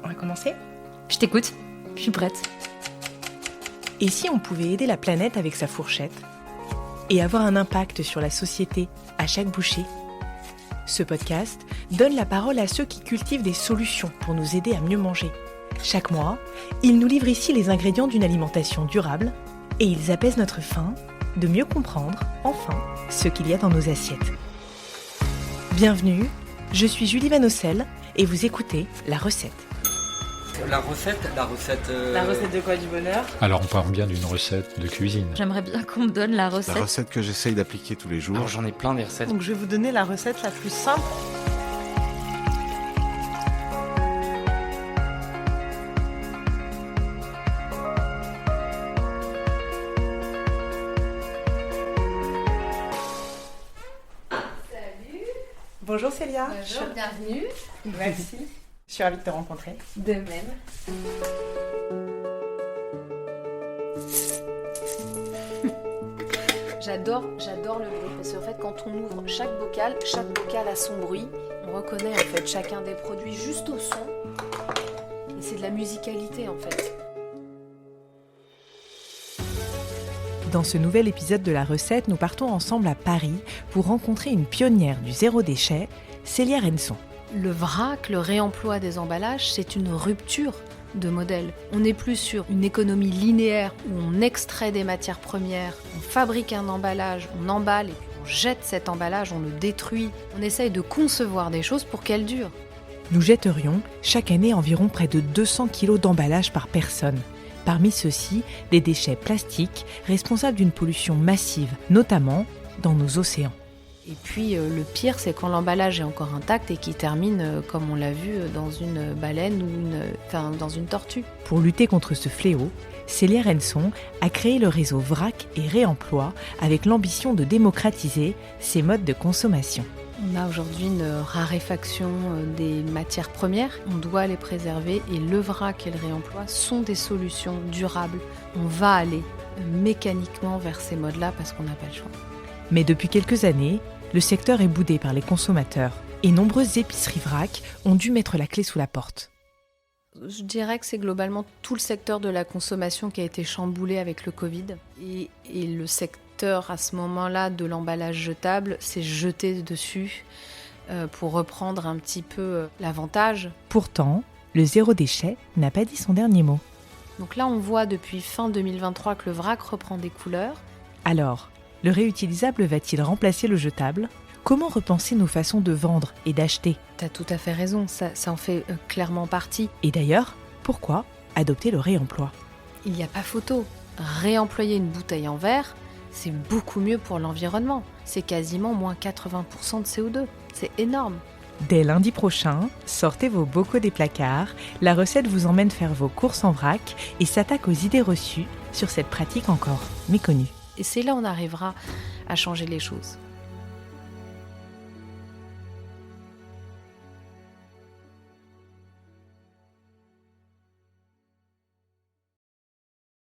On va commencer ? Je t'écoute, je suis prête. Et si on pouvait aider la planète avec sa fourchette et avoir un impact sur la société à chaque bouchée ? Ce podcast donne la parole à ceux qui cultivent des solutions pour nous aider à mieux manger. Chaque mois, ils nous livrent ici les ingrédients d'une alimentation durable et ils apaisent notre faim de mieux comprendre, enfin, ce qu'il y a dans nos assiettes. Bienvenue, je suis Julie Vanossel et vous écoutez La Recette. La recette La recette de quoi, du bonheur ? Alors on parle bien d'une recette de cuisine. J'aimerais bien qu'on me donne la recette. La recette que j'essaye d'appliquer tous les jours. Alors j'en ai plein des recettes. Donc je vais vous donner la recette la plus simple. Bonjour Célia. Bonjour, bienvenue. Merci. Je suis ravie de te rencontrer. De même. J'adore le bruit parce qu'en fait quand on ouvre chaque bocal a son bruit. On reconnaît en fait chacun des produits juste au son. Et c'est de la musicalité en fait. Dans ce nouvel épisode de La Recette, nous partons ensemble à Paris pour rencontrer une pionnière du zéro déchet, Célia Renson. Le vrac, le réemploi des emballages, c'est une rupture de modèle. On n'est plus sur une économie linéaire où on extrait des matières premières, on fabrique un emballage, on emballe et puis on jette cet emballage, on le détruit. On essaye de concevoir des choses pour qu'elles durent. Nous jetterions chaque année environ près de 200 kilos d'emballage par personne. Parmi ceux-ci, des déchets plastiques responsables d'une pollution massive, notamment dans nos océans. Et puis le pire, c'est quand l'emballage est encore intact et qu'il termine, comme on l'a vu, dans une baleine ou dans une tortue. Pour lutter contre ce fléau, Célia Renson a créé le réseau Vrac et Réemploi avec l'ambition de démocratiser ces modes de consommation. On a aujourd'hui une raréfaction des matières premières, on doit les préserver et le vrac et le réemploi sont des solutions durables. On va aller mécaniquement vers ces modes-là parce qu'on n'a pas le choix. Mais depuis quelques années, le secteur est boudé par les consommateurs et nombreuses épiceries vrac ont dû mettre la clé sous la porte. Je dirais que c'est globalement tout le secteur de la consommation qui a été chamboulé avec le Covid et le secteur à ce moment-là de l'emballage jetable s'est jeté dessus pour reprendre un petit peu l'avantage. Pourtant, le zéro déchet n'a pas dit son dernier mot. Donc là, on voit depuis fin 2023 que le vrac reprend des couleurs. Alors, le réutilisable va-t-il remplacer le jetable ? Comment repenser nos façons de vendre et d'acheter ? T'as tout à fait raison, ça en fait clairement partie. Et d'ailleurs, pourquoi adopter le réemploi ? Il n'y a pas photo. Réemployer une bouteille en verre, c'est beaucoup mieux pour l'environnement. C'est quasiment moins 80% de CO2. C'est énorme. Dès lundi prochain, sortez vos bocaux des placards. La recette vous emmène faire vos courses en vrac et s'attaque aux idées reçues sur cette pratique encore méconnue. Et c'est là où on arrivera à changer les choses.